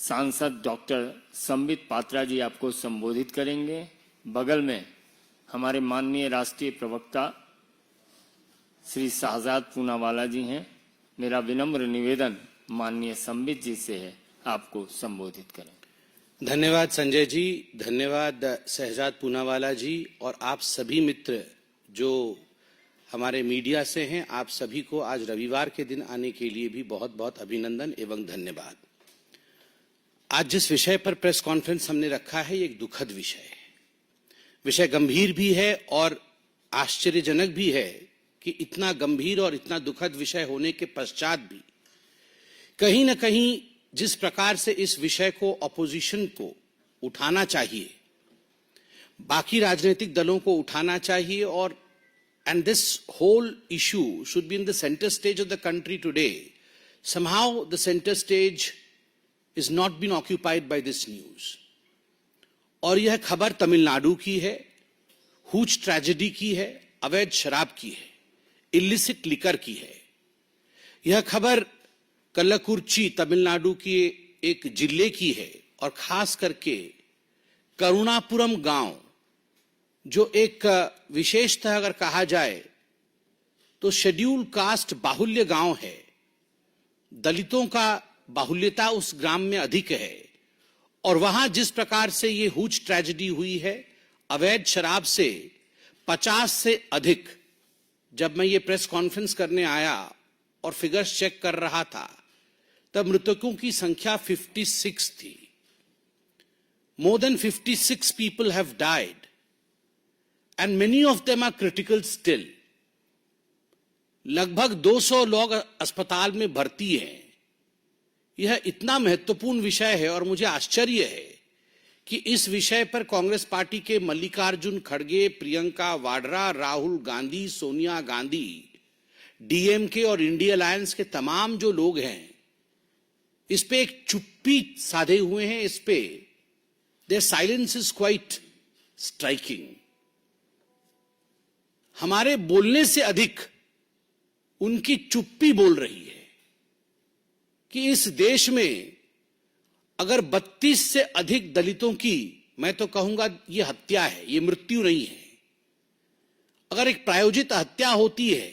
सांसद डॉक्टर संबित पात्रा जी आपको संबोधित करेंगे। बगल में हमारे माननीय राष्ट्रीय प्रवक्ता श्री शाहजाद पूनावाला जी हैं। मेरा विनम्र निवेदन माननीय संबित जी से है, आपको संबोधित करें। धन्यवाद संजय जी, धन्यवाद शहजाद पूनावाला जी और आप सभी मित्र जो हमारे मीडिया से हैं, आप सभी को आज रविवार के दिन आने के लिए भी बहुत बहुत अभिनंदन एवं धन्यवाद। आज जिस विषय पर प्रेस कॉन्फ्रेंस हमने रखा है, ये एक दुखद विषय है। विषय गंभीर भी है और आश्चर्यजनक भी है कि इतना गंभीर और इतना दुखद विषय होने के पश्चात भी कहीं न कहीं जिस प्रकार से इस विषय को ऑपोजिशन को उठाना चाहिए, बाकी राजनीतिक दलों को उठाना चाहिए और and this whole issue should be in the center stage of the country today. Somehow the center stage is not been occupied by this news. और यह खबर तमिलनाडु की है, हुज ट्रेजेडी की है, अवैध शराब की है, इलिसिट लिकर की है। यह खबर कल्लाकुर्ची तमिलनाडु की एक जिले की है और खास करके करुणापुरम गांव जो एक विशेषतः अगर कहा जाए तो शेड्यूल कास्ट बाहुल्य गांव है। दलितों का बाहुल्यता उस ग्राम में अधिक है और वहां जिस प्रकार से ये हुज ट्रेजेडी हुई है, अवैध शराब से 50 से अधिक, जब मैं ये प्रेस कॉन्फ्रेंस करने आया और फिगर्स चेक कर रहा था तब मृतकों की संख्या 56 थी। More than 56 people have died and many of them are critical still. लगभग 200 लोग अस्पताल में भर्ती हैं। यह इतना महत्वपूर्ण विषय है और मुझे आश्चर्य है कि इस विषय पर कांग्रेस पार्टी के मल्लिकार्जुन खड़गे, प्रियंका वाड्रा, राहुल गांधी, सोनिया गांधी, डीएमके और इंडिया अलायंस के तमाम जो लोग हैं, इस पे एक चुप्पी साधे हुए हैं। इस पे there silence is quite striking. हमारे बोलने से अधिक उनकी चुप्पी बोल रही है कि इस देश में अगर 32 से अधिक दलितों की, मैं तो कहूंगा ये हत्या है, ये मृत्यु नहीं है, अगर एक प्रायोजित हत्या होती है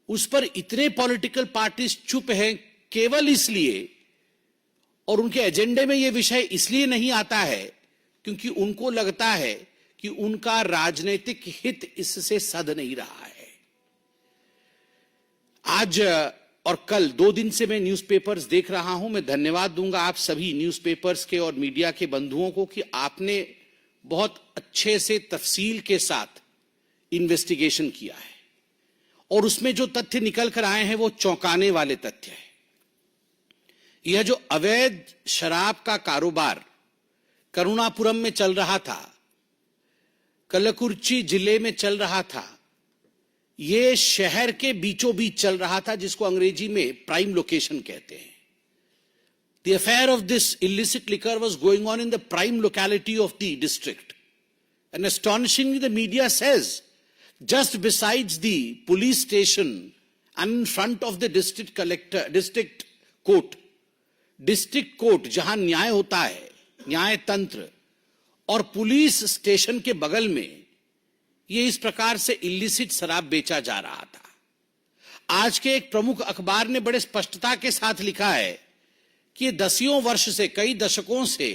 उस पर इतने पॉलिटिकल पार्टीज चुप हैं केवल इसलिए, और उनके एजेंडे में यह विषय इसलिए नहीं आता है क्योंकि उनको लगता है कि उनका राजनीतिक हित इससे सध नहीं रहा है। आज और कल 2 दिन से मैं न्यूज़पेपर्स देख रहा हूं। मैं धन्यवाद दूंगा आप सभी न्यूज़पेपर्स के और मीडिया के बंधुओं को कि आपने बहुत अच्छे से तफसील के साथ इन्वेस्टिगेशन किया है और उसमें जो तथ्य निकल कर आए हैं वो चौंकाने वाले तथ्य है। यह जो अवैध शराब का कारोबार करुणापुरम में चल रहा था, कल्लाकुर्ची जिले में चल रहा था, यह शहर के बीचों बीच चल रहा था, जिसको अंग्रेजी में प्राइम लोकेशन कहते हैं। The affair of this illicit liquor was going on in the prime locality of the district. And astonishingly, the media says, just besides the police station and in front of the district court जहां न्याय होता है, न्याय तंत्र, और police station के बगल में ये इस प्रकार से इलिसिट शराब बेचा जा रहा था। आज के एक प्रमुख अखबार ने बड़े स्पष्टता के साथ लिखा है कि 10 वर्ष से, कई दशकों से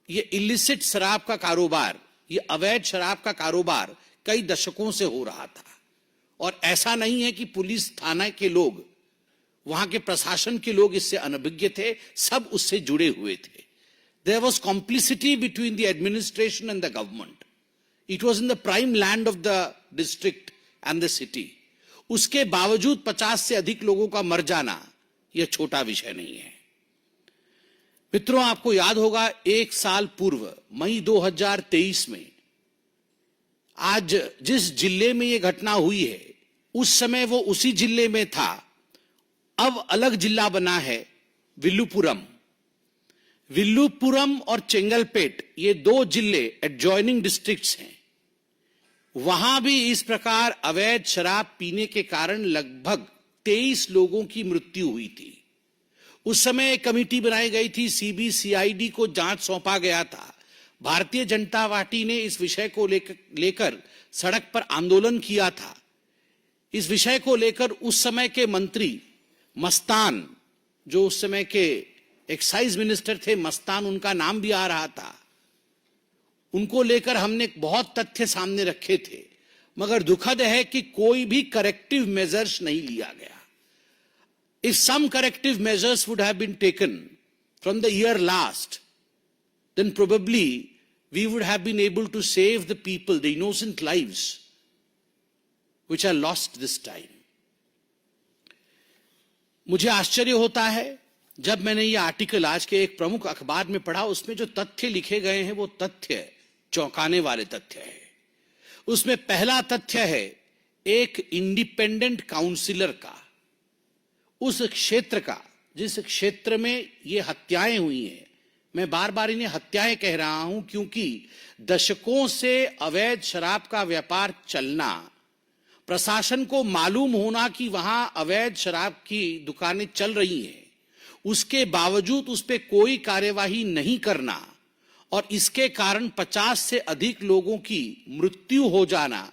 ये इलिसिट शराब का कारोबार, ये अवैध शराब का कारोबार कई दशकों से हो रहा था। और ऐसा नहीं है कि पुलिस थाना के लोग, वहां के प्रशासन के लोग इससे अनभिज्ञ थे, सब उससे जुड़े हुए थे। There was complicity between the administration and the government. It was in the prime land of the district and the city. उसके बावजूद 50 से अधिक लोगों का मर जाना यह छोटा विषय नहीं है। मित्रों, आपको याद होगा 1 साल पूर्व मई 2023 में आज जिस जिले में यह घटना हुई है, उस समय वो उसी जिले में था। अब अलग जिला बना है विल्लुपुरम। विल्लुपुरम और चेंगलपेट ये 2 जिले एडजॉइनिंग डिस्ट्रिक्ट्स हैं। वहां भी इस प्रकार अवैध शराब पीने के कारण लगभग 23 लोगों की मृत्यु हुई थी। उस समय एक कमेटी बनाई गई थी, सीबीसीआईडी को जांच सौंपा गया था। भारतीय जनता पार्टी ने इस विषय को लेकर सड़क पर आंदोलन किया था। इस विषय को लेकर उस समय के मंत्री मस्तान, जो उस समय के एक्साइज मिनिस्टर थे, मस्तान उनका नाम भी आ रहा था, उनको लेकर हमने बहुत तथ्य सामने रखे थे, मगर दुखद है कि कोई भी करेक्टिव मेजर्स नहीं लिया गया। If some corrective measures would have been taken from the year last, then probably we would have been able to save the people, the innocent lives which are lost this time. मुझे आश्चर्य होता है जब मैंने ये article आज के एक प्रमुख अखबार में पढ़ा, उसमें जो तथ्य लिखे गए हैं वो तथ्य चौंकाने वाले तथ्य है। उसमें पहला तथ्य है एक इंडिपेंडेंट काउंसिलर का, उस क्षेत्र का जिस क्षेत्र में ये हत्याएं हुई हैं। मैं बार बार इन्हें हत्याएं कह रहा हूं क्योंकि दशकों से अवैध शराब का व्यापार चलना, प्रशासन को मालूम होना कि वहां अवैध शराब की दुकानें चल रही हैं, उसके बावजूद उस पर कोई कार्यवाही नहीं करना और इसके कारण 50 से अधिक लोगों की मृत्यु हो जाना,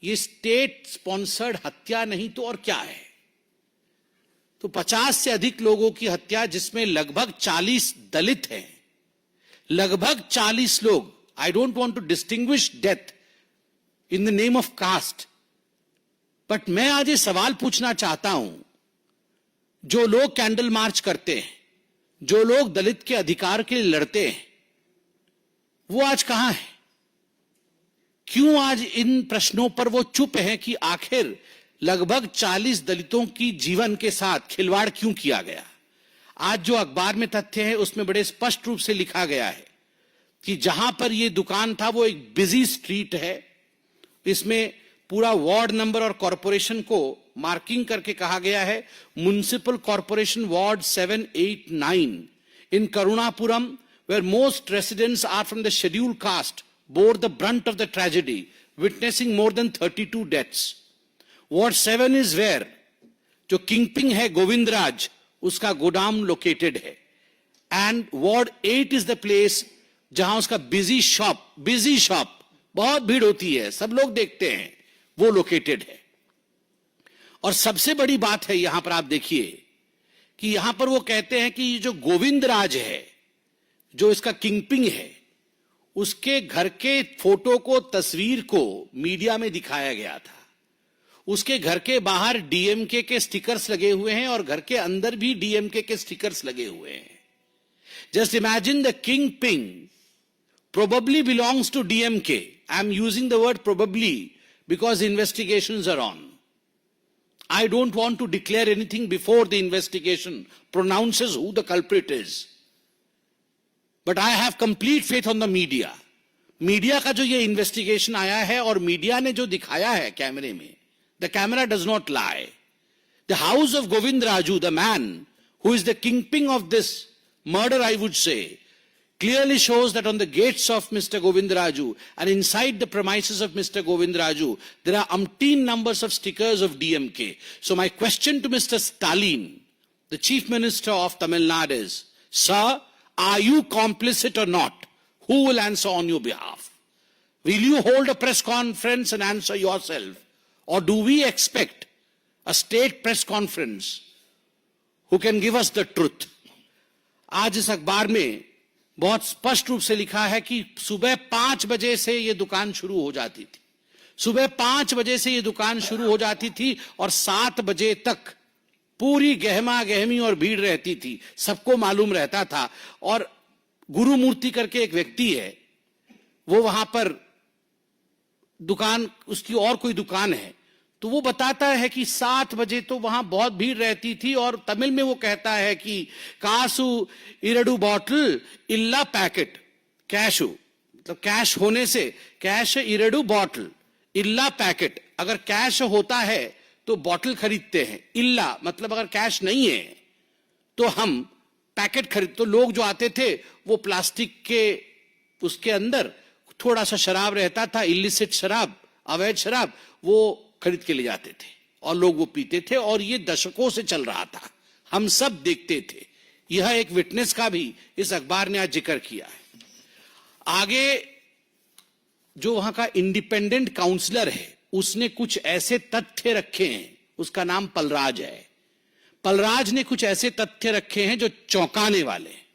ये स्टेट स्पॉन्सर्ड हत्या नहीं तो और क्या है। तो 50 से अधिक लोगों की हत्या, जिसमें लगभग 40 दलित हैं, लगभग 40 लोग। I don't want to distinguish death in the name of caste, but मैं आज ये सवाल पूछना चाहता हूं, जो लोग कैंडल मार्च करते हैं, जो लोग दलित के अधिकार के लिए लड़ते हैं, वो आज कहां है? क्यों आज इन प्रश्नों पर वो चुप हैं कि आखिर लगभग 40 दलितों की जीवन के साथ खिलवाड़ क्यों किया गया? आज जो अखबार में तथ्य है उसमें बड़े स्पष्ट रूप से लिखा गया है कि जहां पर यह दुकान था वो एक बिजी स्ट्रीट है। इसमें पूरा वार्ड नंबर और कॉरपोरेशन को मार्किंग करके कहा गया है, municipal corporation ward 7, 8, 9 in Karunapuram, where most residents are from the scheduled caste, bore the brunt of the tragedy, witnessing more than 32 deaths. Ward 7 is where जो किंगपिंग है गोविंदराज, उसका गोदाम लोकेटेड है, and ward 8 is the place जहां उसका busy shop बहुत भीड़ होती है, सब लोग देखते हैं, वो लोकेटेड है। और सबसे बड़ी बात है यहां पर आप देखिए कि यहां पर वो कहते हैं कि जो गोविंदराज है, जो इसका किंगपिंग है, उसके घर के फोटो को, तस्वीर को मीडिया में दिखाया गया था। उसके घर के बाहर डीएमके के स्टिकर्स लगे हुए हैं और घर के अंदर भी डीएमके के स्टिकर्स लगे हुए हैं। Just imagine the kingpin probably belongs to DMK. I am using the word probably because investigations are on. I don't want to declare anything before the investigation pronounces who the culprit is. But I have complete faith on the media. Media का जो ये investigation आया है और media ने जो दिखाया है कैमरे में, the camera does not lie. The house of Govind Raju, the man who is the kingpin of this murder, I would say, clearly shows that on the gates of Mr. Govind Raju and inside the premises of Mr. Govind Raju, there are umpteen numbers of stickers of DMK. So my question to Mr. Stalin, the Chief Minister of Tamil Nadu is, sir, are you complicit or not? Who will answer on your behalf? Will you hold a press conference and answer yourself? Or do we expect a state press conference who can give us the truth? आज इस अखबार में बहुत स्पष्ट रूप से लिखा है कि सुबह 5 बजे से ये दुकान शुरू हो जाती थी। सुबह 5 बजे से ये दुकान शुरू हो जाती थी और 7 बजे तक पूरी गहमा गहमी और भीड़ रहती थी, सबको मालूम रहता था। और गुरुमूर्ति करके एक व्यक्ति है, वो वहां पर दुकान, उसकी और कोई दुकान है, तो वो बताता है कि 7 बजे तो वहां बहुत भीड़ रहती थी और तमिल में वो कहता है कि कासु इरडू बॉटल इल्ला पैकेट, कैशु मतलब कैश होने से, कैश इरडू बॉटल इल्ला पैकेट, अगर कैश होता है तो बॉटल खरीदते हैं, इल्ला मतलब अगर कैश नहीं है तो हम पैकेट खरीद। तो लोग जो आते थे वो प्लास्टिक के उसके अंदर थोड़ा सा शराब रहता था, इलिसिट शराब, अवैध शराब, वो खरीद के ले जाते थे और लोग वो पीते थे और ये दशकों से चल रहा था। हम सब देखते थे। यह एक विटनेस का भी इस अखबार ने आज जिक्र किया है। आगे जो वहां का इंडिपेंडेंट काउंसलर है उसने कुछ ऐसे तथ्य रखे हैं, उसका नाम पलराज है। पलराज ने कुछ ऐसे तथ्य रखे हैं जो चौंकाने वाले हैं।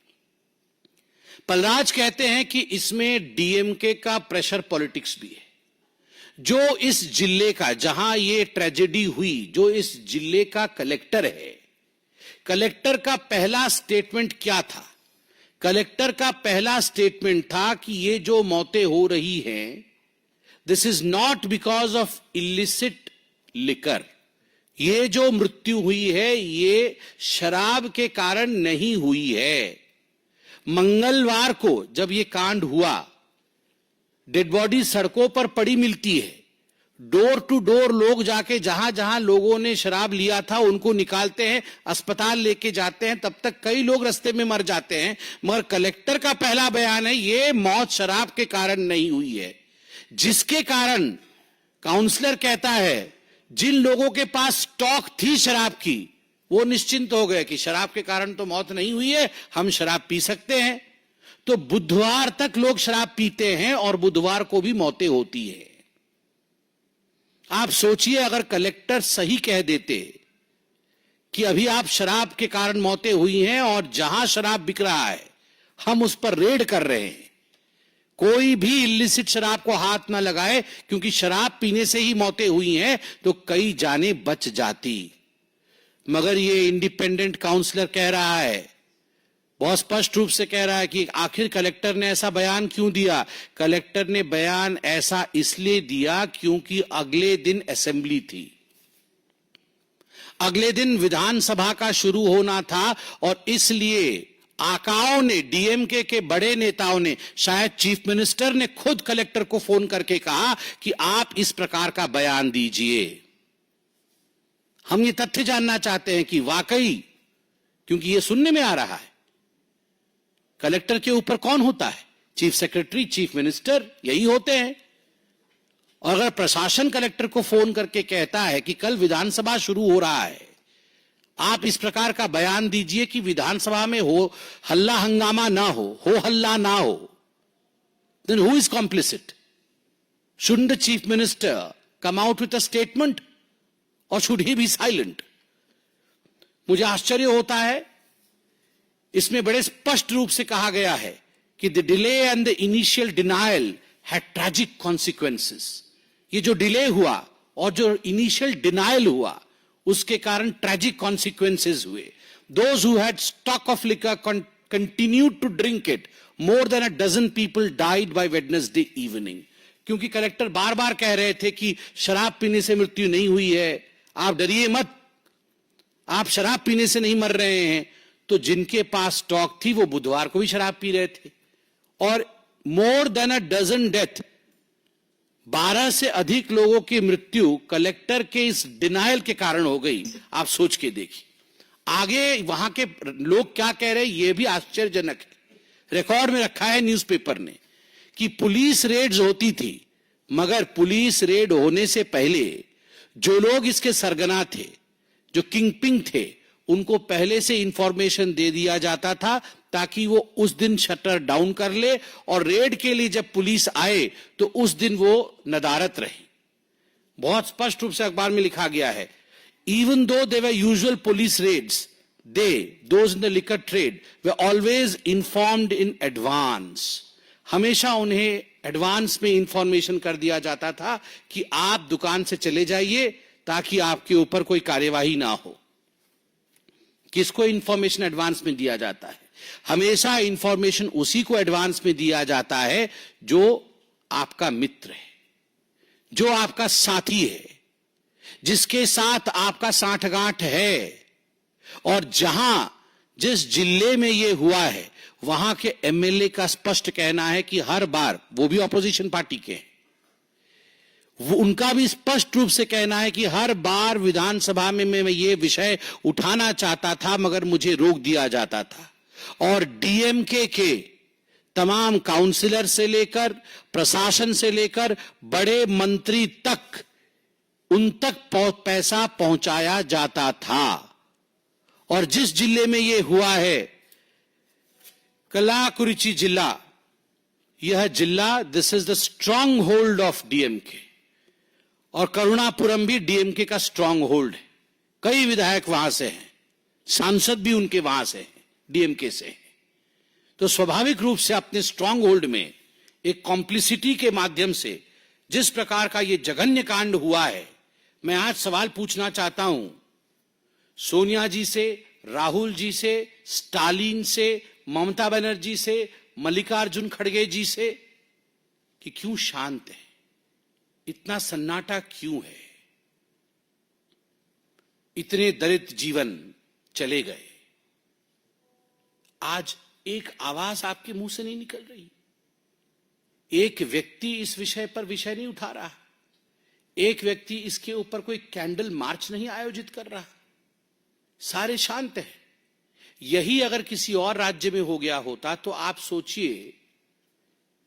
पलराज कहते हैं कि इसमें डीएमके का प्रेशर पॉलिटिक्स भी है। जो इस जिले का, जहां ये ट्रेजेडी हुई, जो इस जिले का कलेक्टर है, कलेक्टर का पहला स्टेटमेंट क्या था? कलेक्टर का पहला स्टेटमेंट था कि ये जो मौतें हो रही हैं, this is not because of illicit liquor. ये जो मृत्यु हुई है ये शराब के कारण नहीं हुई है। मंगलवार को जब ये कांड हुआ, डेड बॉडी सड़कों पर पड़ी मिलती है। डोर टू डोर लोग जाके जहां जहां लोगों ने शराब लिया था उनको निकालते हैं, अस्पताल लेके जाते हैं, तब तक कई लोग रास्ते में मर जाते हैं। मगर कलेक्टर का पहला बयान है ये मौत शराब के कारण नहीं हुई है, जिसके कारण काउंसलर कहता है जिन लोगों के पास स्टॉक थी शराब की वो निश्चिंत हो गए कि शराब के कारण तो मौत नहीं हुई है, हम शराब पी सकते हैं। तो बुधवार तक लोग शराब पीते हैं और बुधवार को भी मौतें होती है। आप सोचिए अगर कलेक्टर सही कह देते कि अभी आप शराब के कारण मौतें हुई हैं और जहां शराब बिक रहा है हम उस पर रेड कर रहे हैं, कोई भी इलिसिट शराब को हाथ ना लगाए क्योंकि शराब पीने से ही मौतें हुई हैं, तो कई जानें बच जाती। मगर ये इंडिपेंडेंट काउंसलर कह रहा है, बहुत स्पष्ट रूप से कह रहा है कि आखिर कलेक्टर ने ऐसा बयान क्यों दिया। कलेक्टर ने बयान ऐसा इसलिए दिया क्योंकि अगले दिन असेंबली थी, अगले दिन विधानसभा का शुरू होना था और इसलिए आकाओं ने, डीएमके के बड़े नेताओं ने, शायद चीफ मिनिस्टर ने खुद कलेक्टर को फोन करके कहा कि आप इस प्रकार का बयान दीजिए। हम ये तथ्य जानना चाहते हैं कि वाकई, क्योंकि ये सुनने में आ रहा है, कलेक्टर के ऊपर कौन होता है? चीफ सेक्रेटरी, चीफ मिनिस्टर, यही होते हैं। और अगर प्रशासन कलेक्टर को फोन करके कहता है कि कल विधानसभा शुरू हो रहा है, आप इस प्रकार का बयान दीजिए कि विधानसभा में हो हल्ला हंगामा ना हो हल्ला ना हो, then who is complicit? Shouldn't the chief minister come out with a statement or should he be silent? मुझे आश्चर्य होता है, इसमें बड़े स्पष्ट रूप से कहा गया है कि the delay and the initial denial had tragic consequences. ये जो डिले हुआ और जो इनिशियल डिनायल हुआ उसके कारण ट्रैजिक कॉन्सिक्वेंसेस हुए। Those who had stock of liquor continued to drink it, more than a dozen people died by Wednesday evening। क्योंकि कलेक्टर बार बार कह रहे थे कि शराब पीने से मृत्यु नहीं हुई है, आप डरिए मत, आप शराब पीने से नहीं मर रहे हैं। तो जिनके पास स्टॉक थी वो बुधवार को भी शराब पी रहे थे और मोर देन a dozen डेथ, 12 से अधिक लोगों की मृत्यु कलेक्टर के इस डिनायल के कारण हो गई। आप सोच के देखिए आगे वहां के लोग क्या कह रहे हैं, यह भी आश्चर्यजनक है। रिकॉर्ड में रखा है न्यूज़पेपर ने कि पुलिस रेड्स होती थी, मगर पुलिस रेड होने से पहले जो लोग इसके सरगना थे, जो किंगपिन थे, उनको पहले से इंफॉर्मेशन दे दिया जाता था ताकि वो उस दिन शटर डाउन कर ले और रेड के लिए जब पुलिस आए तो उस दिन वो नदारत रहे। बहुत स्पष्ट रूप से अखबार में लिखा गया है, even though they were usual police raids, those in the liquor trade were always informed in advance। हमेशा उन्हें एडवांस में इंफॉर्मेशन कर दिया जाता था कि आप दुकान से चले जाइए ताकि आपके ऊपर कोई कार्यवाही ना हो। किसको इंफॉर्मेशन एडवांस में दिया जाता है? हमेशा इंफॉर्मेशन उसी को एडवांस में दिया जाता है जो आपका मित्र है, जो आपका साथी है, जिसके साथ आपका सांठगांठ है। और जहां जिस जिले में यह हुआ है वहां के एमएलए का स्पष्ट कहना है कि हर बार, वो भी ऑपोजिशन पार्टी के हैं, वो उनका भी स्पष्ट रूप से कहना है कि हर बार विधानसभा में मैं ये विषय उठाना चाहता था मगर मुझे रोक दिया जाता था। और डीएमके के तमाम काउंसिलर से लेकर प्रशासन से लेकर बड़े मंत्री तक, उन तक पैसा पहुंचाया जाता था और जिस जिले में ये हुआ है, कलाकुरिची जिला, यह जिला, this is the strong hold of DMK, और करुणापुरम भी डीएमके का स्ट्रांग होल्ड है। कई विधायक वहां से हैं, सांसद भी उनके वहां से हैं, डीएमके से हैं। तो स्वाभाविक रूप से अपने स्ट्रांग होल्ड में एक कॉम्प्लिसिटी के माध्यम से जिस प्रकार का ये जघन्य कांड हुआ है, मैं आज सवाल पूछना चाहता हूं सोनिया जी से, राहुल जी से, स्टालिन से, ममता बनर्जी से, मल्लिकार्जुन खड़गे जी से, कि क्यों शांत है, इतना सन्नाटा क्यों है, इतने दलित जीवन चले गए। आज एक आवाज आपके मुंह से नहीं निकल रही, एक व्यक्ति इस विषय पर विषय नहीं उठा रहा, एक व्यक्ति इसके ऊपर कोई कैंडल मार्च नहीं आयोजित कर रहा, सारे शांत हैं। यही अगर किसी और राज्य में हो गया होता तो आप सोचिए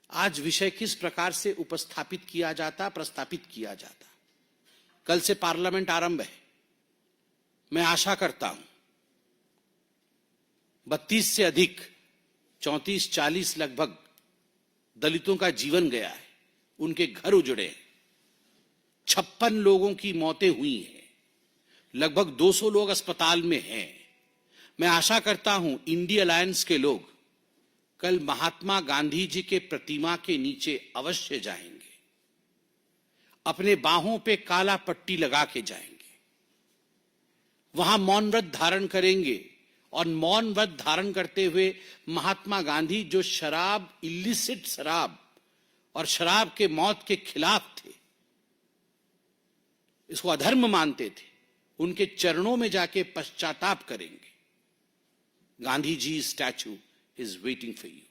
आज विषय किस प्रकार से उपस्थापित किया जाता, प्रस्तापित किया जाता। कल से पार्लियामेंट आरंभ है, मैं आशा करता हूं 32 से अधिक 34-40 लगभग दलितों का जीवन गया है, उनके घर उजड़े हैं, 56 लोगों की मौतें हुई हैं, लगभग 200 लोग अस्पताल में हैं। मैं आशा करता हूं इंडिया अलायंस के लोग कल महात्मा गांधी जी के प्रतिमा के नीचे अवश्य जाएंगे, अपने बाहों पे काला पट्टी लगा के जाएंगे, वहां मौन व्रत धारण करेंगे, और मौन व्रत धारण करते हुए महात्मा गांधी जो शराब, इलिसिट शराब और शराब के मौत के खिलाफ थे, इसको अधर्म मानते थे, उनके चरणों में जाके पश्चाताप करेंगे। Gandhi ji statue is waiting for you.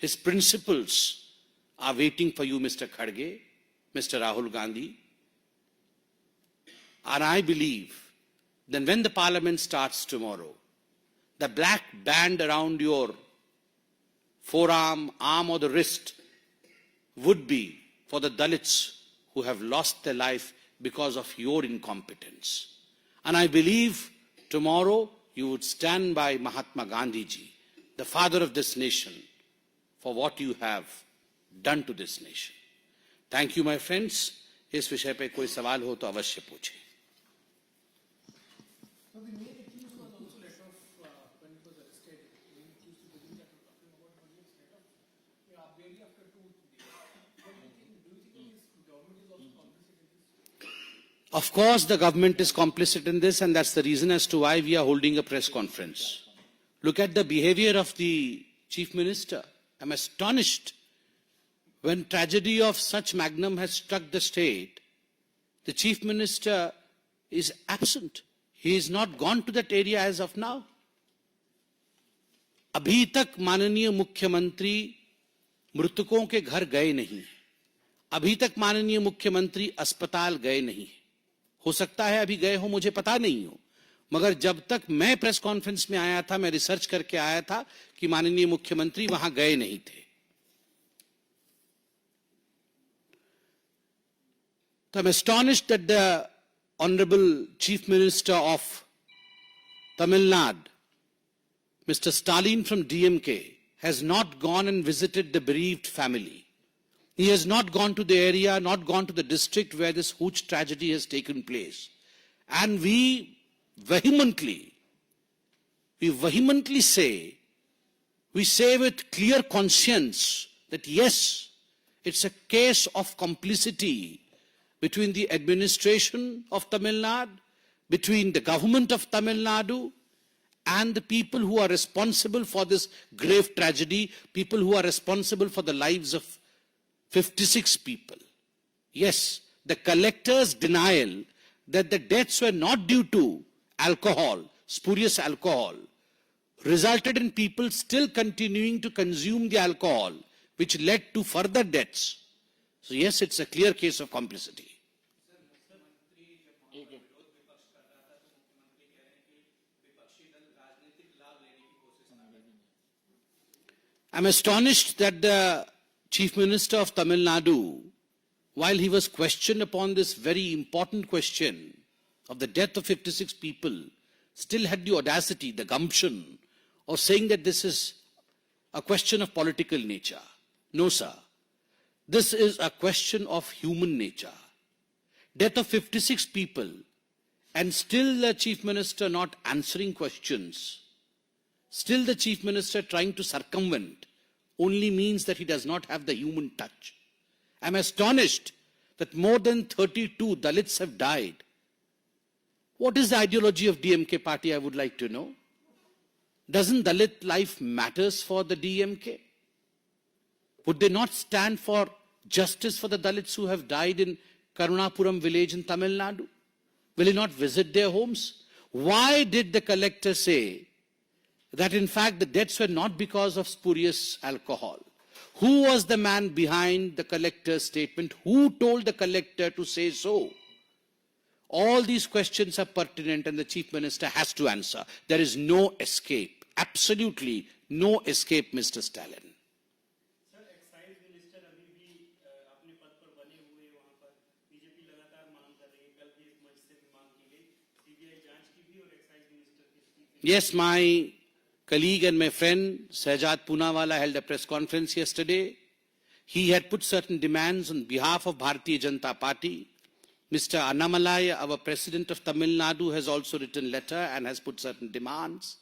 His principles are waiting for you, Mr. Khadge, Mr. Rahul Gandhi. And I believe that when the parliament starts tomorrow, the black band around your forearm, arm or the wrist would be for the Dalits who have lost their life because of your incompetence. And I believe tomorrow you would stand by Mahatma Gandhi ji, the father of this nation, for what you have done to this nation. Thank you, my friends. इस विषय पे कोई सवाल हो तो अवश्य पूछें। Of course, the government is complicit in this, and that's the reason as to why we are holding a press conference. Look at the behavior of the Chief Minister. I'm astonished. When tragedy of such magnum has struck the state, the Chief Minister is absent. He is not gone to that area as of now. अभी तक माननीय मुख्यमंत्री मृतकों के घर गए नहीं, अभी तक माननीय मुख्यमंत्री अस्पताल गए नहीं। हो सकता है अभी गए हो, मुझे पता नहीं हो, मगर जब तक मैं प्रेस कॉन्फ्रेंस में आया था, मैं रिसर्च करके आया था कि माननीय मुख्यमंत्री वहां गए नहीं थे। So I'm astonished that the Honorable Chief Minister of Tamil Nadu, Mr. Stalin from DMK, has not gone and visited the bereaved family. He has not gone to the area, not gone to the district where this huge tragedy has taken place. And we vehemently say, we say with clear conscience that yes, it's a case of complicity between the administration of Tamil Nadu, between the government of Tamil Nadu, and the people who are responsible for this grave tragedy, people who are responsible for the lives of 56 people. Yes, the collector's denial that the deaths were not due to alcohol, spurious alcohol, resulted in people still continuing to consume the alcohol, which led to further deaths. So yes, it's a clear case of complicity. I'm astonished that the Chief Minister of Tamil Nadu, while he was questioned upon this very important question of the death of 56 people, still had the audacity, the gumption of saying that this is a question of political nature. No, sir. This is a question of human nature. Death of 56 people and still the Chief Minister not answering questions, still the Chief Minister trying to circumvent, only means that he does not have the human touch. I'm astonished that more than 32 Dalits have died. What is the ideology of DMK party, I would like to know? Doesn't Dalit life matters for the DMK? Would they not stand for justice for the Dalits who have died in Karunapuram village in Tamil Nadu? Will he not visit their homes? Why did the collector say that in fact the deaths were not because of spurious alcohol? Who was the man behind the collector's statement? Who told the collector to say so? All these questions are pertinent and the Chief Minister has to answer. There is no escape. Absolutely no escape, Mr. Stalin. Sir excise minister अभी भी अपने पद पर बने हुए वहां पर BJP लगातार मांग कर रही है कल भी इस मंच से भी मांग की गई सीबीआई जांच की भी और एक्साइज मिनिस्टर की इस्तीफे Yes, my colleague and my friend Shehzad Poonawala held a press conference yesterday. He had put certain demands on behalf of Bharatiya Janata Party. Mr. Annamalai, our president of Tamil Nadu, has also written a letter and has put certain demands.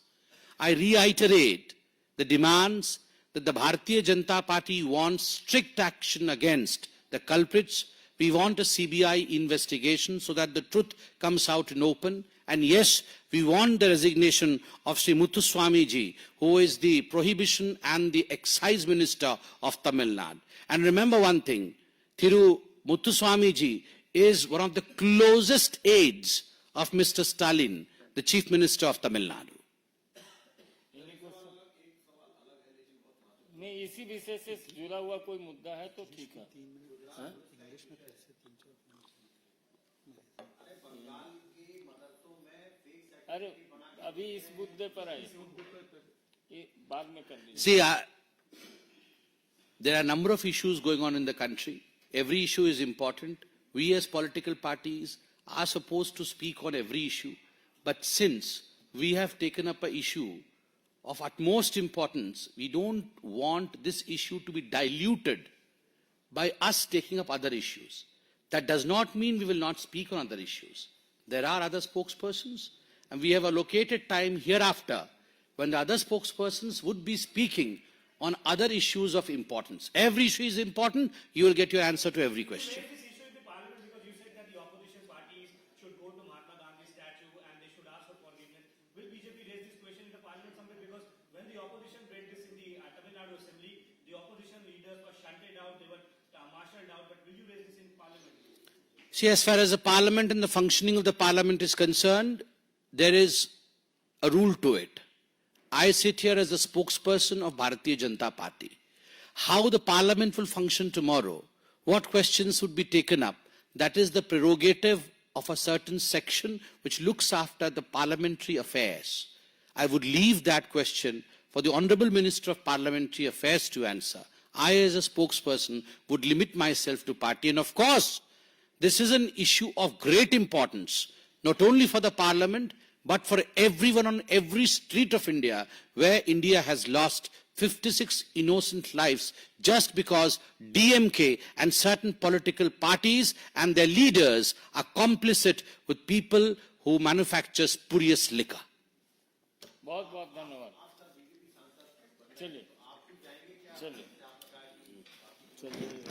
I reiterate the demands that the Bharatiya Janata Party wants strict action against the culprits. We want a CBI investigation so that the truth comes out in open. And yes, we want the resignation of Sri Muthuswamy ji, who is the Prohibition and the Excise Minister of Tamil Nadu. And remember one thing, Thiru Muthuswamy ji is one of the closest aides of Mr. Stalin, the Chief Minister of Tamil Nadu. नहीं इसी विषय से जुड़ा हुआ कोई मुद्दा है तो ठीक है हाँ? अरे अभी इस मुद्दे पर आए ये बाद में कर लीजिए See, there are a number of issues going on in the country. Every issue is important. We as political parties are supposed to speak on every issue. But since we have taken up an issue of utmost importance, we don't want this issue to be diluted by us taking up other issues. That does not mean we will not speak on other issues. There are other spokespersons, and we have allocated time hereafter when the other spokespersons would be speaking on other issues of importance. Every issue is important, you will get your answer to every question. this issue in the parliament because you said that the opposition parties should go to Mahatma Gandhi statue and they should ask for forgiveness. Will BJP raise this question in the parliament somewhere? Because when the opposition read this in the Tamil Nadu assembly, the opposition leaders were shunted out, they were marshaled out. But will you raise this in parliament? See, as far as the parliament and the functioning of the parliament is concerned, there is a rule to it. I sit here as the spokesperson of Bharatiya Janata Party. How the parliament will function tomorrow, what questions would be taken up, that is the prerogative of a certain section which looks after the parliamentary affairs. I would leave that question for the Honourable Minister of Parliamentary Affairs to answer. I, as a spokesperson, would limit myself to party. And of course, this is an issue of great importance, not only for the parliament, but for everyone on every street of India, where India has lost 56 innocent lives just because DMK and certain political parties and their leaders are complicit with people who manufacture spurious liquor. बहुत बहुत धन्यवाद चलिए चलिए चलिए